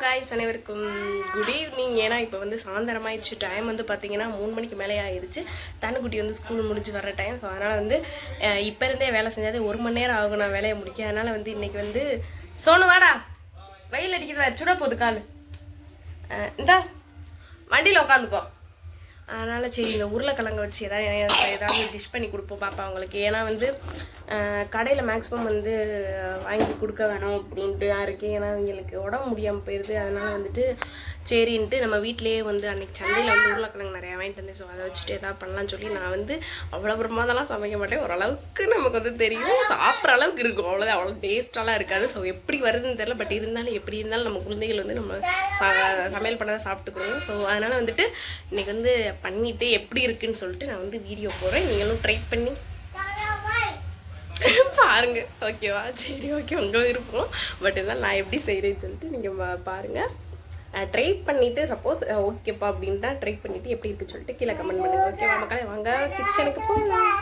Guys அனைவருக்கும் good evening. ஏன்னா இப்போ வந்து சாயந்தரமாயிடுச்சு. டைம் வந்து பார்த்தீங்கன்னா 3 மணிக்கு மேலே ஆயிடுச்சு. தண்ணுக்குட்டி வந்து ஸ்கூல் முடிஞ்சு வர டைம். ஸோ அதனால் வந்து இப்போ இருந்தே வேலை செஞ்சாதே 1 மணி நேரம் ஆகும் நான் வேலையை முடிக்க. அதனால் வந்து இன்றைக்கி வந்து சோனு வாடா, வெயில் அடிக்கிறது சுட போகுது கால், இந்தா வண்டியில் உட்காந்துக்கோ. அதனால் சரி இந்த உருளைக்கிழங்க வச்சு ஏதாவது டிஷ் பண்ணி கொடுப்போம் பாப்பா அவங்களுக்கு. ஏன்னா வந்து கடையில் மேக்ஸிமம் வந்து வாங்கி கொடுக்க வேணும் அப்படின்ட்டு இருக்குது. ஏன்னா அவங்களுக்கு உடம்பு முடியாமல் போயிடுது. அதனால் வந்துட்டு சரின்ட்டு நம்ம வீட்டிலேயே வந்து அன்றைக்கி சந்தையில் வந்து உருளைக்கிழங்கு நிறையா வாங்கிட்டு வந்தேன். ஸோ அதை வச்சுட்டு எதாவது பண்ணலான்னு சொல்லி நான் வந்து அவ்வளோ பிரமாதெல்லாம் சமைக்க மாட்டேன். ஓரளவுக்கு நமக்கு வந்து தெரியும், சாப்பிட்ற அளவுக்கு இருக்கும், அவ்வளோதான். அவ்வளோ டேஸ்ட்டாலாம் இருக்காது. ஸோ எப்படி வருதுன்னு தெரியல, பட் இருந்தாலும் எப்படி இருந்தாலும் நம்ம குழந்தைகள் வந்து நம்ம சமையல் பண்ணதை சாப்பிட்டுக்கணும். ஸோ அதனால் வந்துட்டு இன்றைக்கி வந்து பண்ணிவிட்டு எப்படி இருக்குன்னு சொல்லிட்டு நான் வந்து வீடியோ போடுறேன். நீங்களும் ட்ரை பண்ணி பாருங்க, ஓகேவா? சரி, ஓகே, உங்கள் விருப்பம். பட் இருந்தாலும் நான் எப்படி செய்கிறேன்னு சொல்லிட்டு நீங்கள் பாருங்கள். ட்ரை பண்ணிவிட்டு சப்போஸ் ஓகேப்பா அப்படின்ட்டா ட்ரை பண்ணிவிட்டு எப்படி இருக்குன்னு சொல்லிட்டு கீழே கமெண்ட் பண்ணுங்கள். ஓகேவா மக்களே? வாங்க கிச்சனுக்கு போகலாம்.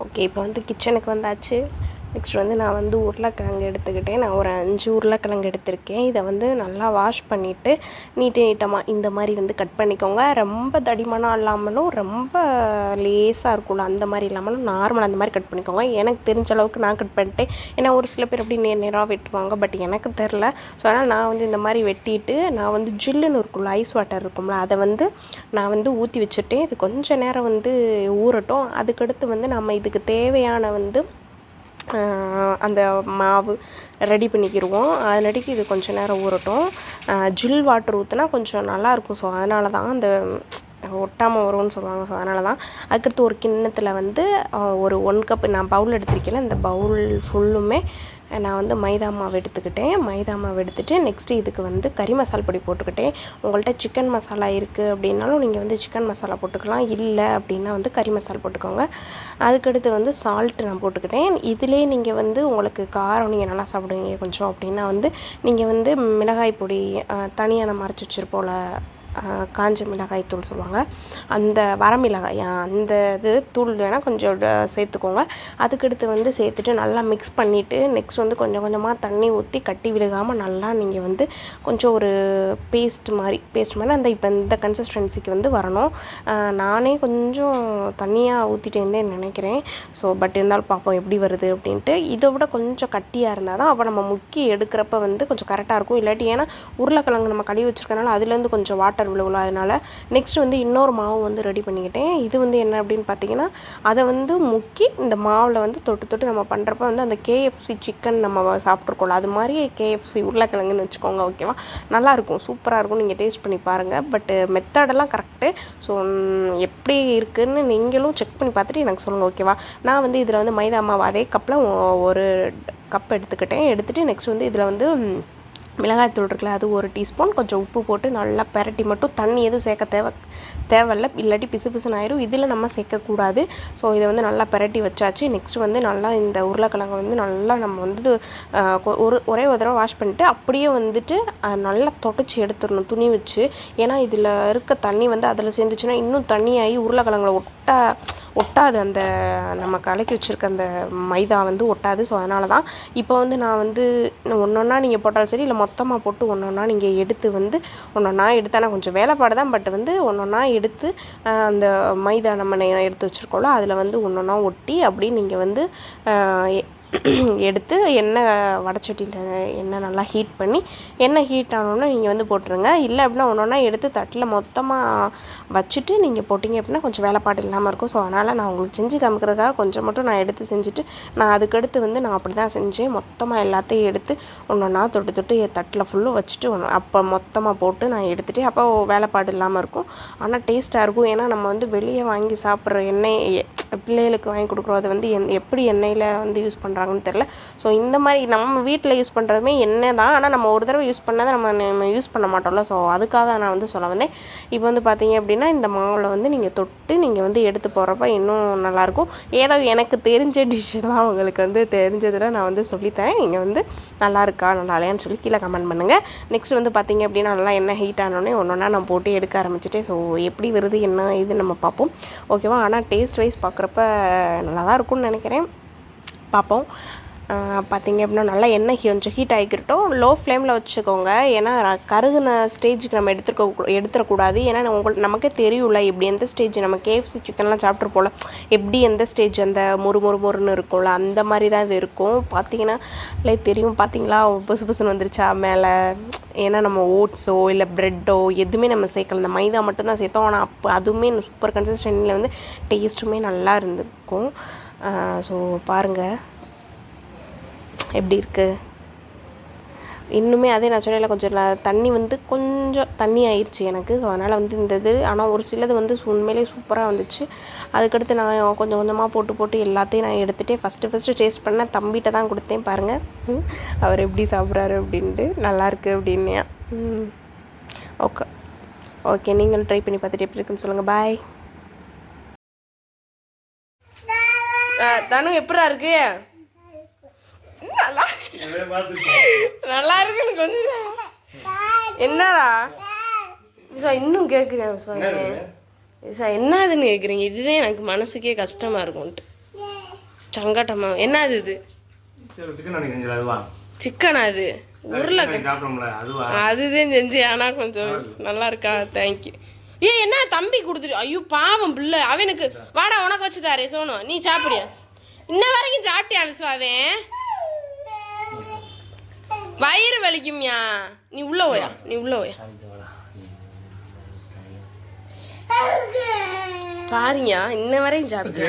ஓகே, இப்போ வந்து கிச்சனுக்கு வந்தாச்சு. நெக்ஸ்ட் வந்து நான் வந்து உருளைக்கிழங்கு எடுத்துக்கிட்டேன். நான் ஒரு 5 உருளைக்கிழங்கு எடுத்திருக்கேன். இதை வந்து நல்லா வாஷ் பண்ணிவிட்டு நீட்டமாக இந்த மாதிரி வந்து கட் பண்ணிக்கோங்க. ரொம்ப தடிமனாக இல்லாமலும் ரொம்ப லேஸாக இருக்கும்ல அந்த மாதிரி இல்லாமலும் நார்மலாக அந்த மாதிரி கட் பண்ணிக்கோங்க. எனக்கு தெரிஞ்ச அளவுக்கு நான் கட் பண்ணிட்டேன். ஏன்னா ஒரு சில பேர் அப்படி நேராக வெட்டுவாங்க, பட் எனக்கு தெரில. ஸோ அதனால் நான் வந்து இந்த மாதிரி வெட்டிட்டு நான் வந்து ஜில்லுன்னு இருக்கும்ல, ஐஸ் வாட்டர் இருக்கும்ல, அதை வந்து நான் வந்து ஊற்றி வச்சுட்டேன். இது கொஞ்சம் நேரம் வந்து ஊறட்டும். அதுக்கடுத்து வந்து நம்ம இதுக்கு தேவையான வந்து அந்த மாவு ரெடி பண்ணிக்கிடுவோம். அதனடிக்கு இது கொஞ்சம் நேரம் ஊறட்டும். ஜில் வாட்டர் ஊற்றினா கொஞ்சம் நல்லாயிருக்கும். ஸோ அதனால தான் அந்த ஒட்டாமல் வரும்னு சொல்லுவாங்க. ஸோ அதனால தான். அதுக்கடுத்து ஒரு கிண்ணத்தில் வந்து ஒரு 1 கப் நான் பவுல் எடுத்திருக்கேன். இந்த பவுல் ஃபுல்லுமே நான் வந்து மைதா மாவு எடுத்துக்கிட்டேன். மைதா மாவு எடுத்துகிட்டு நெக்ஸ்ட்டு இதுக்கு வந்து கறி மசாலா பொடி போட்டுக்கிட்டேன். உங்கள்கிட்ட சிக்கன் மசாலா இருக்குது அப்படின்னாலும் நீங்கள் வந்து சிக்கன் மசாலா போட்டுக்கலாம். இல்லை அப்படின்னா வந்து கறி மசாலா போட்டுக்கோங்க. அதுக்கடுத்து வந்து சால்ட்டு நான் போட்டுக்கிட்டேன். இதிலே நீங்கள் வந்து உங்களுக்கு காரம் நீங்கள் நல்லா சாப்பிடுவீங்க கொஞ்சம் அப்படின்னா வந்து நீங்கள் வந்து மிளகாய் பொடி தனியாக நம்ம அரைச்சி வச்சுருப்போல, காஞ்ச மிளகாய் தூள் சொல்லுவாங்க, அந்த வரமிளகாய் அந்த இது தூள் வேணால் கொஞ்சம் சேர்த்துக்கோங்க. அதுக்கடுத்து வந்து சேர்த்துட்டு நல்லா மிக்ஸ் பண்ணிவிட்டு நெக்ஸ்ட் வந்து கொஞ்சம் கொஞ்சமாக தண்ணி ஊற்றி கட்டி விழுகாமல் நல்லா நீங்கள் வந்து கொஞ்சம் ஒரு பேஸ்ட் மாதிரி அந்த இப்போ இந்த கன்சிஸ்டன்சிக்கு வந்து வரணும். நானே கொஞ்சம் தண்ணியாக ஊற்றிட்டு இருந்தேன் நினைக்கிறேன். ஸோ பட் இருந்தாலும் பார்ப்போம் எப்படி வருது அப்படின்ட்டு. இதை விட கொஞ்சம் கட்டியாக இருந்தால் தான் அப்போ நம்ம முக்கி எடுக்கிறப்ப வந்து கொஞ்சம் கரெக்டாக இருக்கும். இல்லாட்டி ஏன்னா உருளைக்கிழங்கு நம்ம கழுவி வச்சுருக்கனால அதுலேருந்து கொஞ்சம் வாட்டர் விழுவல. அதனால் நெக்ஸ்ட் வந்து இன்னொரு மாவு வந்து ரெடி பண்ணிக்கிட்டேன். இது வந்து என்ன அப்படின்னு பார்த்தீங்கன்னா, அதை வந்து முக்கி இந்த மாவில் வந்து தொட்டு நம்ம பண்ணுறப்ப வந்து அந்த KFC சிக்கன் நம்ம சாப்பிட்ருக்கோம்ல, அது மாதிரி KFC உருளைக்கிழங்குன்னு வச்சுக்கோங்க. ஓகேவா? நல்லாயிருக்கும், சூப்பராக இருக்கும். நீங்கள் டேஸ்ட் பண்ணி பாருங்கள். பட்டு மெத்தடெல்லாம் கரெக்டு. ஸோ எப்படி இருக்குதுன்னு நீங்களும் செக் பண்ணி பார்த்துட்டு எனக்கு சொல்லுங்கள். ஓகேவா? நான் வந்து இதில் வந்து மைதா மாவு அதே கப்பில் 1 கப் எடுத்துகிட்டு நெக்ஸ்ட் வந்து இதில் வந்து மிளகாய்த்தூள் இருக்குல்ல, அது 1 டீஸ்பூன், கொஞ்சம் உப்பு போட்டு நல்லா பெரட்டி மட்டும் தண்ணி எதுவும் சேர்க்க தேவையில்லை, இல்லாட்டி பிசுன்னு ஆயிரும். இதில் நம்ம சேர்க்கக்கூடாது. ஸோ இதை வந்து நல்லா பெரட்டி வச்சாச்சு. நெக்ஸ்ட் வந்து நல்லா இந்த உருளைக்கிழங்கு வந்து நல்லா நம்ம வந்து ஒரே ஒரு தடவை வாஷ் பண்ணிவிட்டு அப்படியே வந்துட்டு நல்லா தொடச்சி எடுத்துடணும் துணி வச்சு. ஏன்னா இதில் இருக்க தண்ணி வந்து அதில் சேர்ந்துச்சுன்னா இன்னும் தண்ணியாகி உருளைக்கிழங்குல ஒட்டாது. அந்த நம்ம கலக்கி வச்சுருக்க அந்த மைதா வந்து ஒட்டாது. ஸோ அதனால தான் இப்போ வந்து நான் வந்து ஒன்றா நீங்கள் போட்டாலும் சரி, இல்லை மொத்தமாக போட்டு ஒன்றா நீங்கள் எடுத்து வந்து ஒன்றா எடுத்தால் நான் கொஞ்சம் வேலைப்பாடு தான். பட் வந்து ஒன்றா எடுத்து அந்த மைதா நம்ம எடுத்து வச்சுருக்கோம்ல, அதில் வந்து ஒன்றா ஒட்டி அப்படி நீங்கள் வந்து எடுத்து எண்ணெய் வடச்சட்டியில் எண்ணெய் நல்லா ஹீட் பண்ணி எண்ணெய் ஹீட் ஆனோன்னா நீங்கள் வந்து போட்டுருங்க. இல்லை அப்படின்னா ஒன்றா எடுத்து தட்டில் மொத்தமாக வச்சுட்டு நீங்கள் போட்டிங்க அப்படின்னா கொஞ்சம் வேலைப்பாடு இல்லாமல் இருக்கும். ஸோ அதனால் நான் உங்களுக்கு செஞ்சு காமிக்கிறதுக்காக கொஞ்சம் மட்டும் நான் எடுத்து செஞ்சுட்டு நான் அதுக்கடுத்து வந்து நான் அப்படி தான் செஞ்சேன். மொத்தமாக எல்லாத்தையும் எடுத்து ஒன்றா தொட்டு தட்டில் ஃபுல்லும் வச்சுட்டு அப்போ மொத்தமாக போட்டு நான் எடுத்துகிட்டு அப்போ வேலைப்பாடு இல்லாமல் இருக்கும். ஆனால் டேஸ்ட்டாக இருக்கும். ஏன்னா நம்ம வந்து வெளியே வாங்கி சாப்பிட்ற எண்ணெய் பிள்ளைகளுக்கு வாங்கி கொடுக்குறோம், அது வந்து எப்படி எண்ணெயில் வந்து யூஸ் பண்ணுறாங்கன்னு தெரில. ஸோ இந்த மாதிரி நம்ம வீட்டில் யூஸ் பண்ணுறதுமே எண்ணெய் தான். ஆனால் நம்ம ஒரு தடவை யூஸ் பண்ணால் நம்ம யூஸ் பண்ண மாட்டோம்ல. ஸோ அதுக்காக நான் வந்து சொல்ல வந்தேன். இப்போ வந்து பார்த்தீங்க அப்படின்னா இந்த மாவில் வந்து நீங்கள் தொட்டு நீங்கள் வந்து எடுத்து போகிறப்ப இன்னும் நல்லாயிருக்கும். ஏதோ எனக்கு தெரிஞ்ச டிஷ்ஷெல்லாம் உங்களுக்கு வந்து தெரிஞ்சதில் நான் வந்து சொல்லித்தரேன். நீங்கள் வந்து நல்லா இல்லையான்னு சொல்லி கீழே கமெண்ட் பண்ணுங்கள். நெக்ஸ்ட் வந்து பார்த்தீங்க அப்படின்னா நல்லா எண்ணெய் ஹீட் ஆனோடனே ஒன்றா நான் போட்டு எடுக்க ஆரம்பிச்சிட்டேன். ஸோ எப்படி வருது என்ன இது நம்ம பார்ப்போம். ஓகேவா? ஆனால் டேஸ்ட் வைஸ் பார்க்குறப்ப நல்லா தான் இருக்கும்னு நினைக்கிறேன். பார்ப்போம். பார்த்திங்க அப்படின்னா நல்லா எண்ணெய் கொஞ்சம் ஹீட் ஆகிக்கிட்டோம். லோ ஃப்ளேமில் வச்சுக்கோங்க. ஏன்னா கருகுன ஸ்டேஜுக்கு நம்ம எடுத்துடக்கூடாது. ஏன்னா நமக்கே தெரியும்ல எப்படி எந்த ஸ்டேஜ் நம்ம KFC சிக்கன்லாம் சாப்பிட்ருப்போம்ல எப்படி எந்த ஸ்டேஜ் அந்த மொறுன்னு இருக்கும்ல அந்த மாதிரி தான் இது இருக்கும். பார்த்திங்கன்னா லைக் தெரியும். பார்த்திங்களா புசு புசுன்னு வந்துருச்சா மேலே. ஏன்னா நம்ம ஓட்ஸோ இல்லை ப்ரெட்டோ எதுவுமே நம்ம சேர்க்கல, இந்த மைதா மட்டும்தான் சேர்த்தோம். ஆனால் அப்போ அதுவுமே சூப்பர் கன்சிஸ்டன்சியில் வந்து டேஸ்ட்டுமே நல்லா இருந்திருக்கும். ஸோ பாருங்கள் எப்படி இருக்குது. இன்னுமே அதே நான் சொன்னேன்ல கொஞ்சம் தண்ணி வந்து கொஞ்சம் தண்ணி ஆயிடுச்சு எனக்கு. ஸோ அதனால் வந்து இந்த இது ஆனால் ஒரு சிலது வந்து உண்மையிலே சூப்பராக வந்துச்சு. அதுக்கடுத்து நான் கொஞ்சம் கொஞ்சமாக போட்டு எல்லாத்தையும் நான் எடுத்துகிட்டே ஃபஸ்ட்டு டேஸ்ட் பண்ணேன். தம்பிகிட்ட தான் கொடுத்தேன். பாருங்கள் அவர் எப்படி சாப்பிட்றாரு அப்படின்ட்டு. நல்லாயிருக்கு அப்படின்னேன். ஓகே நீங்களும் ட்ரை பண்ணி பார்த்துட்டு எப்படி இருக்குன்னு சொல்லுங்கள். பாய். தனு எப்படா இருக்கு? நல்லா இருக்குன்னு கொஞ்சம் என்னடா இன்னும் கேட்குறேன் என்னதுன்னு கேட்குறீங்க. இதுதான் எனக்கு மனசுக்கே கஷ்டமாக இருக்கும்ட்டு சங்கட்டமா. என்னது இது? சிக்கனா? அது உருளைக்கிழங்கு அதுதான் செஞ்சு. ஆனால் கொஞ்சம் நல்லா இருக்கா? தேங்க்யூ. என்ன தம்பி கொடுத்துரு. ஐயோ பாவம் பிள்ளை. அவனுக்கு வாடா உனக்கு வச்சு தாரே சோனு நீ சாப்பிடியா? இன்ன வரைக்கும் சாப்பிட்டியா விஸ்வாவே? வயிறு வலிக்கும்யா. நீ உள்ள போயா பாருங்க இன்ன வரையும் சாப்பிட்டு